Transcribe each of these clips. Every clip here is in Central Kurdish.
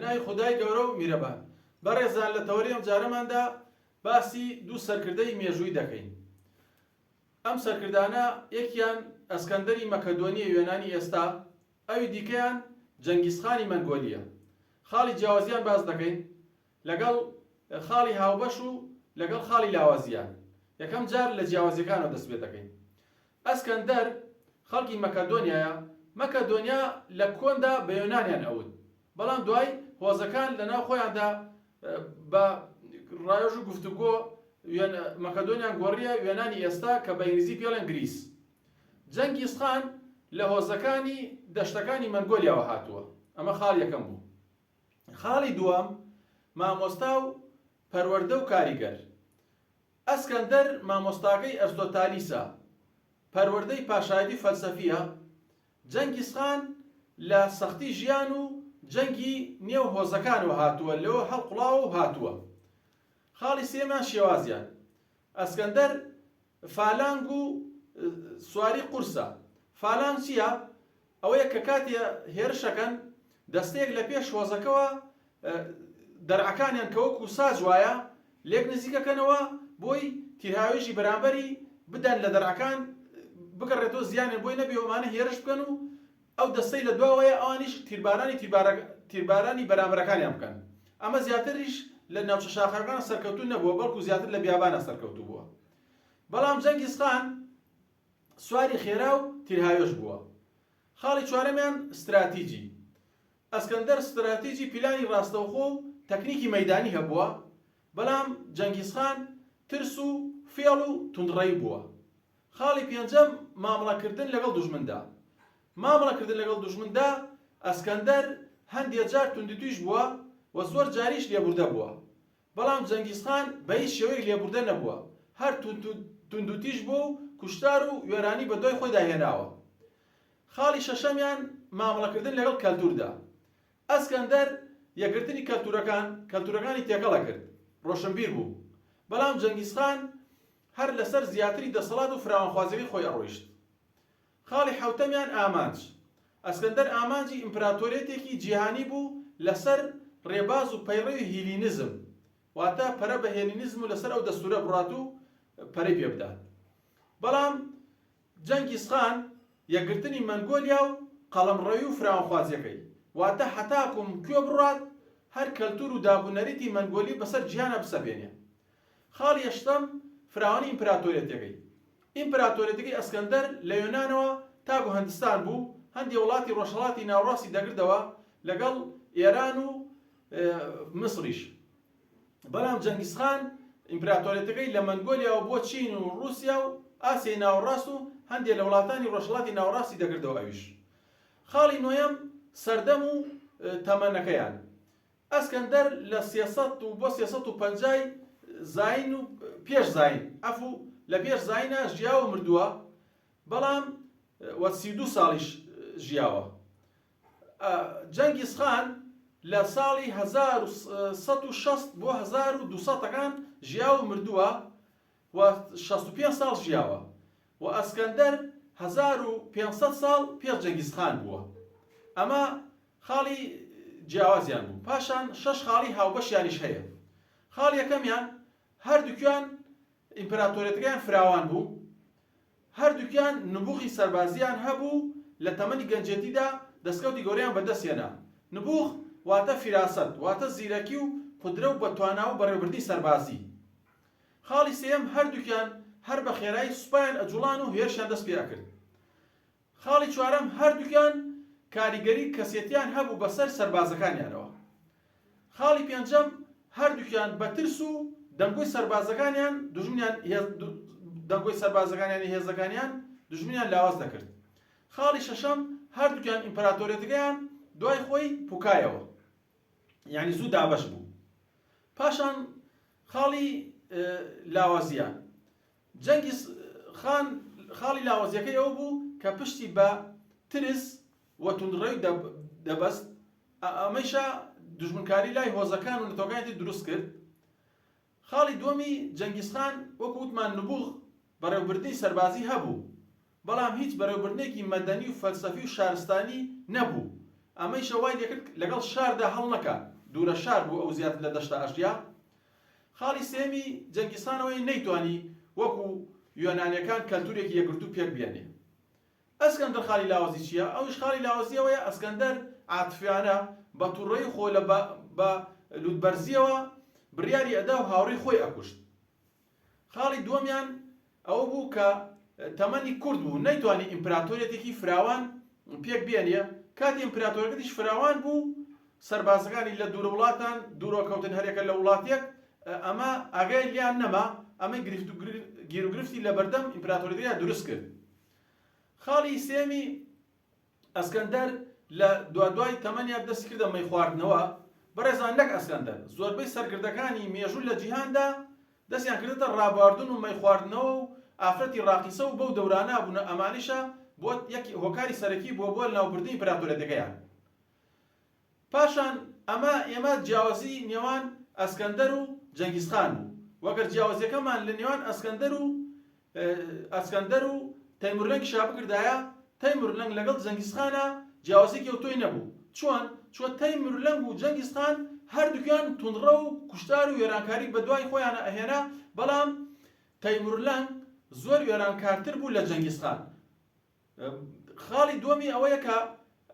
نای خدای گەورە و میرەبان بەڕێزان لە تەوەری ئەم جارەماندا باسی دوو سەرکردەی مێژووی دەکەین. ئەم سەرکردانە یەکیان ئەسکەندەری مەکەدۆنیە یۆنانی ئێستا، ئەوی دیکەیان جەنگیزخانی مەنگۆلیە. خاڵی جیاوازیان باز دەکەین لەگەڵ خاڵی هاوبەش و لەگەڵ خاڵی لاوازیان. یەکەم جار لە جیاوازیەکانەوە دەست پێ دەکەین. ئەسکەندەر خەڵکی مەکەدۆنیایە. مەکەدۆنیا لە کۆندا بە یۆنانیان ئەوت، بەڵام دوای هۆزەکان لەناو خۆیاندا بە ڕایۆژ و گفتوگۆ مەکەدۆنیان گۆڕیە یۆنانی ئێستا کە بە ئینگلیزی پێڵێن گریس. جەنگیزخان لە هۆزەکانی دەشتەکانی مەنگۆلیاوە هاتووە. ئەمە خاڵ یەکەم بوو. خاڵی دووەم مامۆستا و پەروەردە و کاریگەر. ئەسکەندەر مامۆستاکەی ئەرستۆتالیسە، پەروەردەی پاشایەتی فەلسەفیە. جەنگیزخان لە سەختی ژیان و جەنگی نێو هۆزەکانەوە هاتووە، لەوە هەڵقوڵاوە و هاتووە. خاڵی سێمان شێوازیان. ئەسکەندەر فالانگ و سواری قورسە. فالانگ چییە؟ ئەوەیە کە کاتێ هێرشەکەن دەستەیەک لە پێش هۆزەکەوە دەرعەکانیان کە وەکو ساز وایە لێک نزیکەکەنەوە بۆی تیرهاوێژی بەرامبەری بدەن لە دەرعەکان بگەڕێتەوە زیانیان بۆی نەبێ ئەوانە هێرش بکەن و ئەو دەستەی لە دواوەیە ئەوانیش تیربارانی بەرامبەرەکانیان بکەن. ئەمە زیاتریش لە ناوچە شاخەکان سەرکەوتو نەبووە، بەڵکو زیاتر لە بیابانە سەرکەوتو بووە. بەڵام جەنگیزخان سواری خێرا و تیرهاوێژ بووە. خاڵی چوارەمیان استراتیجی. ئەسکەندەر استراتیجی پیلانی ڕاستەوخۆ و تەکنیکی مەیدانی هەبووە، بەڵام جەنگیزخان ترس و فێڵ و توندڕەیی بووە. خاڵی پێنجەم مامەڵەکردن لەگەڵ دوژمندا. مامەڵەکردن لەگەڵ دوژمندا ئەسکەندەر هەندێک جار توندوتیش بووە و زۆر جاریش لێبوردە بووە، بەڵام جەنگیزخان بە هیچ شێوەیەک لێبوردە نەبووە، هەر توندوتیش بوو و کوشتار و وێرانی بە دوای خۆی داهێناوە. خاڵی شەشەمیان مامەڵەکردن لەگەڵ کەلتوردا. ئەسکەندەر یەکگرتنی کەلتورەکانی تێکەڵە کرد، ڕۆشنبیر بوو، بەڵام جەنگیزخان هەر لەسەر زیاتری دەسەڵات و فراوانخوازیەکەی خۆی ئەڕۆیشت. خاڵی حەوتەمیان ئامانج. ئەسکەندەر ئامانجی ئیمپراتۆریەتێکی جیهانی بوو لەسەر ڕێباز و پەیڕەوی هیلینزم، واتە پەرە بە هێلینزم و لەسەر ئەو دەستورە بڕات و پەرەی پێ بدات. بەڵام جەنگیزخان یەکگرتنی مەنگۆلیا و قەڵەمڕەوی و فراوانخوازیەکەی، واتە حتاکم کوێ بڕات هەر کەلتور و دابوونەریتی مەنگۆلی بەسەر جیهانە بسەپێنێ. خاڵی هەشتەم فراوانی ئیمپراتۆریەتەکەی. ئیمپراتۆریەتەکەی ئەسکەندەر لە یۆنانەوە تاگو هەندستان بوو، هەندی وڵاتی ڕۆژهەڵاتی ناوڕاستی دەگردەوە لەگەڵ ئێران و مسریش. بەڵام جەنگیزخان ئیمپراتۆریەتەکەی لە مەنگۆلیاوە بۆ چین و رووسیا و ئاسیای ناوەڕاست و هەندێک لە وڵاتانی ڕۆژهەڵاتی ناوەڕاستی دەگردەوە ئەویش. خاڵی نۆیەم سەردەم و تەمەنەکەیان. ئەسکەندەر لە 300 و بۆ 350 زاین و پێش زاین لە پێش زاینە ژیاوە مردووە، بەڵام 32 ساڵیش ژیاوە. جەنگیزخان لە ساڵی 1160 بۆ 1200ەکان ژیاوە مردووە و 65 ساڵ ژیاوە، و ئەسکەندەر 1500 ساڵ پێش جەنگیزخان بووە. ئەمە خاڵی جیاوازیان بوو. پاشان 6 خاڵی هاوبەشیانیش هەیە. خاڵی یەکەمیان هەردووکیان ئیمپراتۆریەتەکەیان فراوان بوو، هەردووکیان نبوغی سەربازیان هەبوو، لە تەمەنی گەنجێتیدا دەستکەوتی گەورەیان بەدەستێنا. نبوغ واتە فیراست، واتە زیرەکی و قودرە و بەتوانا و بەڕێوەبردنی سەربازی. خاڵی سێم هەردووکیان هەر بە خێرایی سوپایان ئەجوڵان و هێرشیان دەست پێ کرد. خاڵی چوارەم هەردووکیان کاریگەری کەسێتیان هەبوو بەسەر سەربازەکانیانەوە. خاڵی پێنجەم هەردووکیان بە ترس و دەنگۆی سەربازەکانیان هێزەکانیان دوژمنیان لاواز دەکرد. خاڵی شەشەم هەردووکیان ئیمپراتۆریەتەکەیان دوای خۆی پوکایەوە، یعنی زوو دابەش بوو. پاشان خاڵی لاوازیان. جەنگیزخان خاڵی لاوازیەکەی ئەوە بوو کە پشتی بە ترس و توندڕەوی دەبەست، ئەمەیشە دوژمنکاری لای هۆزەکان و نەتۆکانیەتی دروست کرد. خاڵی دووەمی جەنگیزخان وەکو وتمان نبوغ بەڕێوەبردنی سەربازی هەبوو، بەڵام هیچ بەڕێوەبردنێکی مەدەنی و فەلسەفی و شارستانی نەبوو. ئەمەی شەوای دەکرد لەگەڵ شاردا هەڵ نەکات دوورە شار بوو ئەو زیاتر لە دەشتا ئەژیا. خاڵی سێمی جەنگیستانەوەی نەیتوانی وەکو یۆنانیەکان کەلتورێکی یەکگرتوو پێک بێنێ. ئەسکەندەر خاڵی لاوازی چییە؟ ئەوش خاڵی لاوازیەوەیە ئەسکەندەر عاتفیانە بە تووڕەی خۆ بە لوودبەرزیەوە بڕیاری ئەدا و هاوڕێی خۆی ئەکوشت. خاڵی دووەمیان ئەوە بوو کە تەمەنی کورد بوو نەیتوانی ئیمپراتۆریەتێکی فراوان پێک بێنێ. کاتی ئیمپراتۆریەتیش فراوان بوو سەربازەکانی لە دوورە وڵاتان دوورۆکەوتن هەرێکە لە وڵاتێک ئەمە ئاگای لیان نەما ئەمەی گیر و گرفتی لە بەردەم ئیمپراتۆریەتیە دروست کرد. خاڵی سێمی ئەسکەندەر لە دوای تەمەنیا دەستی کردە مەی خواردنەوە. بەڕێزان نەک ئەسکەندەر زۆربەی سەرکردەکانی مێژوو لە جیهاندا دەستیان کردێتە ڕابواردن و مەی خواردنەوە و ئافرەتی ڕاقیسە و بەو دەورانە بوون ئەمانیشە بۆ یەک هۆکاری سەرەکی بۆ ناوبردنی ئیمپراتۆریەتەکەیان. پاشان ئێمە جیاوازی نێوان ئەسکەندەر و جەنگیزخان بوو. وەگەر جیاوازیەکەمان لە نێوان ئەسکەندەر و تەیمورلەنگ شابکردایە تەیمورلەنگ لەگەڵ جەنگیزخانە جیاوازیەکی ئەوتۆی نەبوو. چۆن تەیمورلەنگ و جەنگیزخان هەردووکیان توندڕە و کوشتار و وێرانکاری بە دوای خۆیانە ئەهێنا، بەڵام تەیمورلەنگ زۆر وێرانکارتر بوو لە جەنگیزخان. خاڵی دووەمی ئەوەیە کە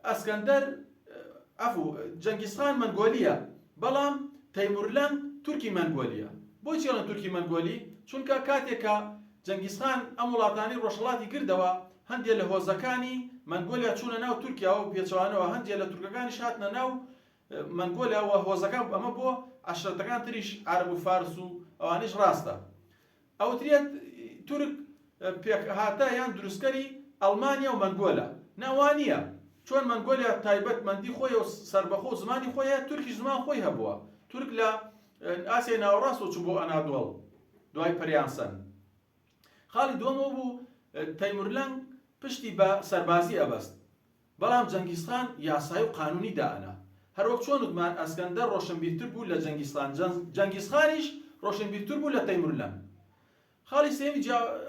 ئەسکەندەر جەنگیزخان مەنگۆلیە بەڵام تەیمورلەنگ تورکی مەنگۆلیە. بۆچی ئەڵێن تورکی مەنگۆلی؟ چونکە کاتێکە جەنگیزخان ئەم وڵاتانی ڕۆژهەڵاتی کردەوە هەندێک لە هۆزەکانی مەنگۆلیا چوونە ناو تورکیاوە و پێچەوانەوە هەندێک لە تورکەکانی هاتنە ناو مەنگۆلیاوە هۆزەکان ئەمە بۆ عەشرەتەکان تریش عەرەب و فارس و ئەوانیش ڕاستە. ئەوترێت تورک پێکهاتە یان دروستکەری ئەڵمانیا و مەنگۆلە. ناوانییە چۆن مەنگۆلیا تایبەتمەندی خۆی و سربەخۆ و زمانی خۆیە تورکی زمان خۆی هەبووە. تورک لە ئاسیای ناوەڕاست و چوو بۆ ئەنادۆڵ دوای پەریانسەن. خاڵی دووەمەوە بوو تەیمورلەنگ پشتی بە سەربازی ئەبەست بەڵام جەنگیزخان یاسایی و قانونی دائەنا. هەروەک چۆن وتمان ئەسکەندەر ڕۆشنبیرتر بوو لە جەنگیزخان، جەنگیزخانیش ڕۆشنبیرتر بوو لە تەیمورلەنگ. خاڵی سێمی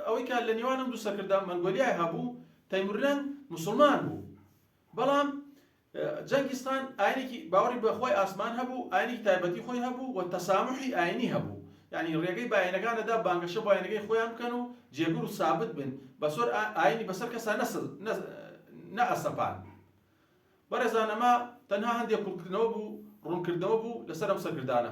ئەوەی کە لە نێوانم دوو سەرکردا مەنگۆلیای هەبوو تەیمورلەنگ موسڵمان بوو بەڵام جەنگیزخان ئاینێکی باوەڕی بەخۆی ئاسمان هەبوو، ئاینێکی تایبەتی خۆی هەبوو و تەسامحی ئاینی هەبوو. یعنی ڕێگەی بە ئاینەکانەدا بانگەشە بۆ ئاینەکەی خۆیان بکەن و جێگر و سابت بن بەسۆر ئاینی بەسەر کەسا نەئەسەپان. بەڕێزان ئەمە تەنها هەندێک کوڵکردنەوە بوو ڕوونکردنەوە بوو لەسەر ئەم سەرکردانە.